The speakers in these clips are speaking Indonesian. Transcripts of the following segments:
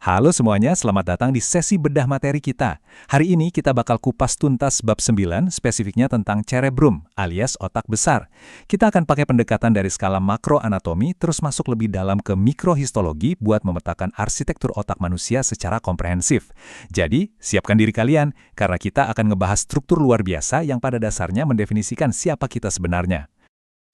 Halo semuanya, selamat datang di sesi bedah materi kita. Hari ini kita bakal kupas tuntas bab 9, spesifiknya tentang cerebrum, alias otak besar. Kita akan pakai pendekatan dari skala makroanatomi, terus masuk lebih dalam ke mikrohistologi buat memetakan arsitektur otak manusia secara komprehensif. Jadi, siapkan diri kalian, karena kita akan ngebahas struktur luar biasa yang pada dasarnya mendefinisikan siapa kita sebenarnya.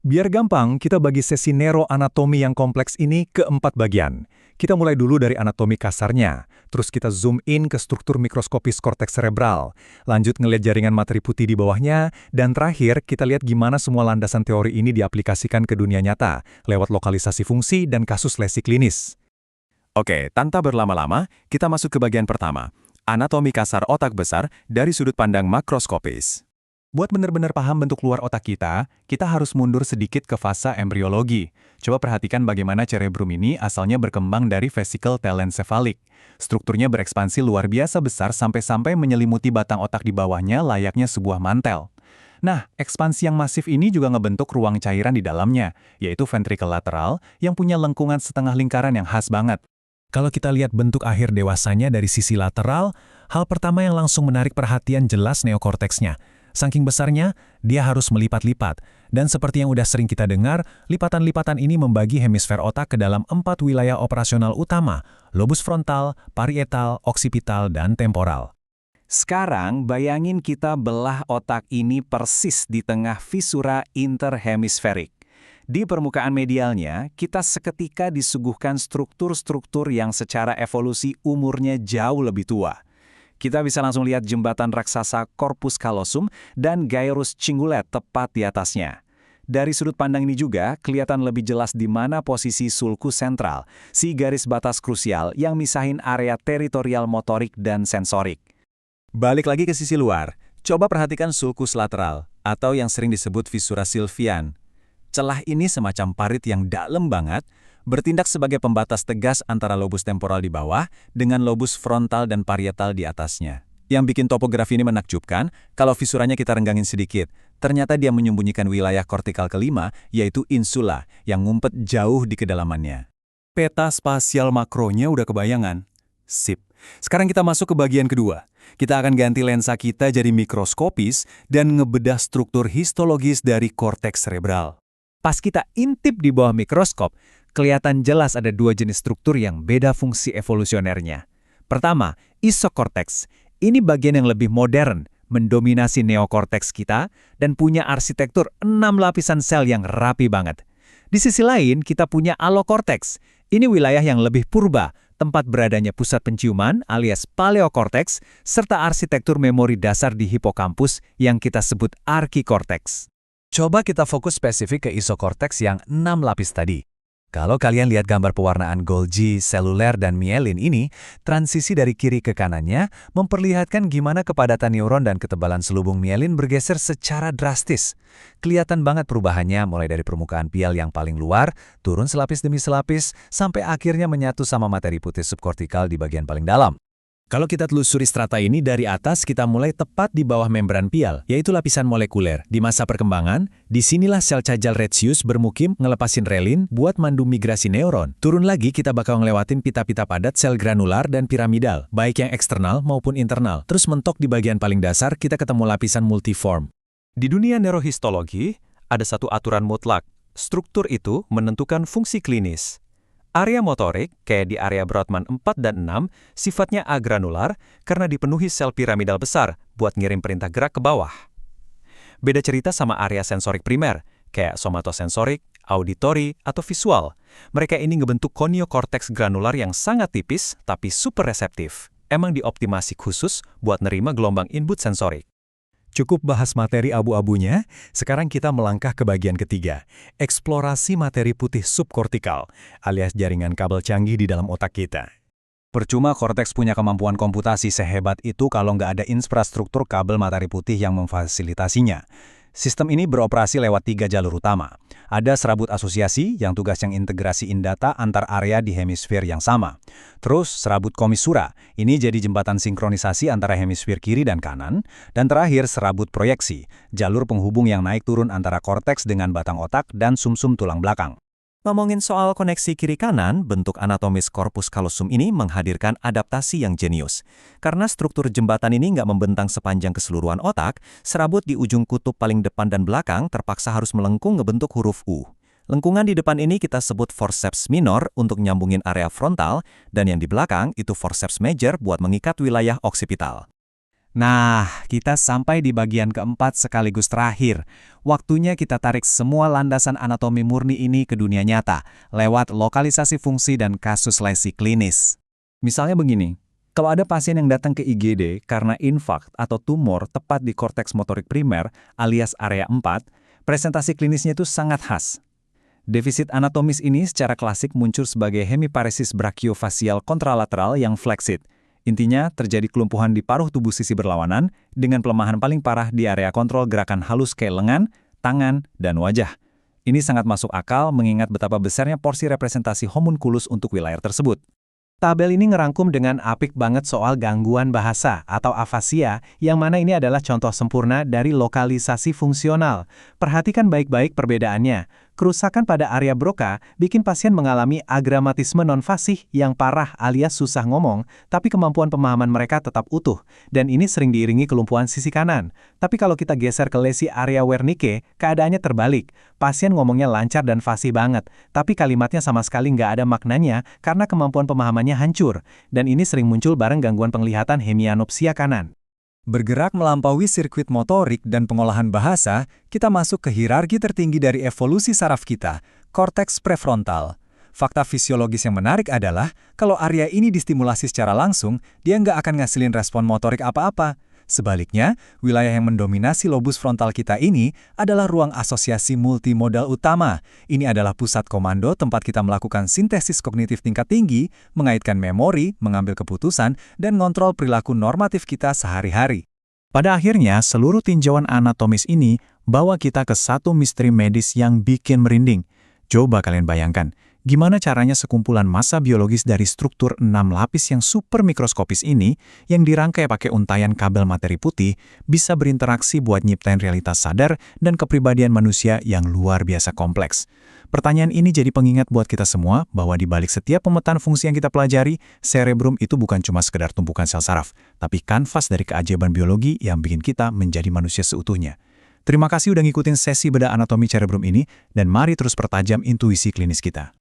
Biar gampang, kita bagi sesi neuroanatomi yang kompleks ini ke 4 bagian. Kita mulai dulu dari anatomi kasarnya, terus kita zoom in ke struktur mikroskopis korteks cerebral, lanjut ngeliat jaringan materi putih di bawahnya, dan terakhir kita lihat gimana semua landasan teori ini diaplikasikan ke dunia nyata, lewat lokalisasi fungsi dan kasus lesi klinis. Oke, tanpa berlama-lama, kita masuk ke bagian pertama, anatomi kasar otak besar dari sudut pandang makroskopis. Buat benar-benar paham bentuk luar otak kita harus mundur sedikit ke fase embriologi. Coba perhatikan bagaimana cerebrum ini asalnya berkembang dari vesikel telencephalic. Strukturnya berekspansi luar biasa besar sampai-sampai menyelimuti batang otak di bawahnya layaknya sebuah mantel. Nah, ekspansi yang masif ini juga ngebentuk ruang cairan di dalamnya, yaitu ventrikel lateral yang punya lengkungan setengah lingkaran yang khas banget. Kalau kita lihat bentuk akhir dewasanya dari sisi lateral, hal pertama yang langsung menarik perhatian jelas neokorteksnya. Saking besarnya, dia harus melipat-lipat. Dan seperti yang udah sering kita dengar, lipatan-lipatan ini membagi hemisfer otak ke dalam 4 wilayah operasional utama, lobus frontal, parietal, oksipital, dan temporal. Sekarang, bayangin kita belah otak ini persis di tengah visura interhemisferik. Di permukaan medialnya, kita seketika disuguhkan struktur-struktur yang secara evolusi umurnya jauh lebih tua. Kita bisa langsung lihat jembatan raksasa corpus callosum dan gyrus cingulate tepat di atasnya. Dari sudut pandang ini juga, kelihatan lebih jelas di mana posisi sulcus sentral, si garis batas krusial yang misahin area teritorial motorik dan sensorik. Balik lagi ke sisi luar, coba perhatikan sulcus lateral, atau yang sering disebut visura sylvian. Celah ini semacam parit yang dalam banget, bertindak sebagai pembatas tegas antara lobus temporal di bawah dengan lobus frontal dan parietal di atasnya. Yang bikin topografi ini menakjubkan, kalau visuranya kita renggangin sedikit, ternyata dia menyembunyikan wilayah kortikal kelima, yaitu insula, yang ngumpet jauh di kedalamannya. Peta spasial makronya udah kebayangan? Sip. Sekarang kita masuk ke bagian kedua. Kita akan ganti lensa kita jadi mikroskopis dan ngebedah struktur histologis dari korteks cerebral. Pas kita intip di bawah mikroskop, kelihatan jelas ada 2 jenis struktur yang beda fungsi evolusionernya. Pertama, isokorteks. Ini bagian yang lebih modern, mendominasi neokorteks kita, dan punya arsitektur 6 lapisan sel yang rapi banget. Di sisi lain, kita punya alokorteks. Ini wilayah yang lebih purba, tempat beradanya pusat penciuman alias paleokorteks, serta arsitektur memori dasar di hipokampus yang kita sebut arkikorteks. Coba kita fokus spesifik ke isokorteks yang 6 lapis tadi. Kalau kalian lihat gambar pewarnaan Golgi, seluler, dan mielin ini, transisi dari kiri ke kanannya memperlihatkan gimana kepadatan neuron dan ketebalan selubung mielin bergeser secara drastis. Kelihatan banget perubahannya mulai dari permukaan pial yang paling luar, turun selapis demi selapis, sampai akhirnya menyatu sama materi putih subkortikal di bagian paling dalam. Kalau kita telusuri strata ini dari atas, kita mulai tepat di bawah membran pial, yaitu lapisan molekuler. Di masa perkembangan, disinilah sel cajal Retzius bermukim ngelepasin relin buat mandu migrasi neuron. Turun lagi, kita bakal ngelewatin pita-pita padat sel granular dan piramidal, baik yang eksternal maupun internal. Terus mentok di bagian paling dasar, kita ketemu lapisan multiform. Di dunia neurohistologi, ada satu aturan mutlak. Struktur itu menentukan fungsi klinis. Area motorik, kayak di area Brodmann 4 dan 6, sifatnya agranular karena dipenuhi sel piramidal besar buat ngirim perintah gerak ke bawah. Beda cerita sama area sensorik primer, kayak somatosensorik, auditori, atau visual. Mereka ini ngebentuk koniokorteks granular yang sangat tipis tapi super reseptif. Emang dioptimasi khusus buat nerima gelombang input sensorik. Cukup bahas materi abu-abunya, sekarang kita melangkah ke bagian ketiga, eksplorasi materi putih subkortikal, alias jaringan kabel canggih di dalam otak kita. Percuma korteks punya kemampuan komputasi sehebat itu kalau nggak ada infrastruktur kabel materi putih yang memfasilitasinya. Sistem ini beroperasi lewat 3 jalur utama. Ada serabut asosiasi yang tugasnya integrasiin data antar area di hemisfer yang sama. Terus serabut komisura, ini jadi jembatan sinkronisasi antara hemisfer kiri dan kanan. Dan terakhir serabut proyeksi, jalur penghubung yang naik turun antara korteks dengan batang otak dan sumsum tulang belakang. Ngomongin soal koneksi kiri-kanan, bentuk anatomis korpus kalosum ini menghadirkan adaptasi yang jenius. Karena struktur jembatan ini nggak membentang sepanjang keseluruhan otak, serabut di ujung kutub paling depan dan belakang terpaksa harus melengkung ngebentuk huruf U. Lengkungan di depan ini kita sebut forceps minor untuk nyambungin area frontal, dan yang di belakang itu forceps major buat mengikat wilayah oksipital. Nah, kita sampai di bagian keempat sekaligus terakhir. Waktunya kita tarik semua landasan anatomi murni ini ke dunia nyata, lewat lokalisasi fungsi dan kasus lesi klinis. Misalnya begini, kalau ada pasien yang datang ke IGD karena infark atau tumor tepat di korteks motorik primer alias area 4, presentasi klinisnya itu sangat khas. Defisit anatomis ini secara klasik muncul sebagai hemiparesis brachiofasial kontralateral yang fleksit. Intinya, terjadi kelumpuhan di paruh tubuh sisi berlawanan dengan pelemahan paling parah di area kontrol gerakan halus kayak lengan, tangan, dan wajah. Ini sangat masuk akal mengingat betapa besarnya porsi representasi homunculus untuk wilayah tersebut. Tabel ini ngerangkum dengan apik banget soal gangguan bahasa atau afasia, yang mana ini adalah contoh sempurna dari lokalisasi fungsional. Perhatikan baik-baik perbedaannya. Kerusakan pada area Broca bikin pasien mengalami agramatisme non-fasih yang parah alias susah ngomong, tapi kemampuan pemahaman mereka tetap utuh, dan ini sering diiringi kelumpuhan sisi kanan. Tapi kalau kita geser ke lesi area Wernicke, keadaannya terbalik. Pasien ngomongnya lancar dan fasih banget, tapi kalimatnya sama sekali nggak ada maknanya karena kemampuan pemahamannya hancur, dan ini sering muncul bareng gangguan penglihatan hemianopsia kanan. Bergerak melampaui sirkuit motorik dan pengolahan bahasa, kita masuk ke hierarki tertinggi dari evolusi saraf kita, korteks prefrontal. Fakta fisiologis yang menarik adalah, kalau area ini distimulasi secara langsung, dia nggak akan ngasilin respon motorik apa-apa. Sebaliknya, wilayah yang mendominasi lobus frontal kita ini adalah ruang asosiasi multimodal utama. Ini adalah pusat komando tempat kita melakukan sintesis kognitif tingkat tinggi, mengaitkan memori, mengambil keputusan, dan ngontrol perilaku normatif kita sehari-hari. Pada akhirnya, seluruh tinjauan anatomis ini bawa kita ke satu misteri medis yang bikin merinding. Coba kalian bayangkan, gimana caranya sekumpulan massa biologis dari struktur 6 lapis yang super mikroskopis ini, yang dirangkai pakai untayan kabel materi putih, bisa berinteraksi buat nyiptain realitas sadar dan kepribadian manusia yang luar biasa kompleks. Pertanyaan ini jadi pengingat buat kita semua bahwa di balik setiap pemetaan fungsi yang kita pelajari, cerebrum itu bukan cuma sekedar tumpukan sel saraf, tapi kanvas dari keajaiban biologi yang bikin kita menjadi manusia seutuhnya. Terima kasih udah ngikutin sesi bedah anatomi cerebrum ini, dan mari terus pertajam intuisi klinis kita.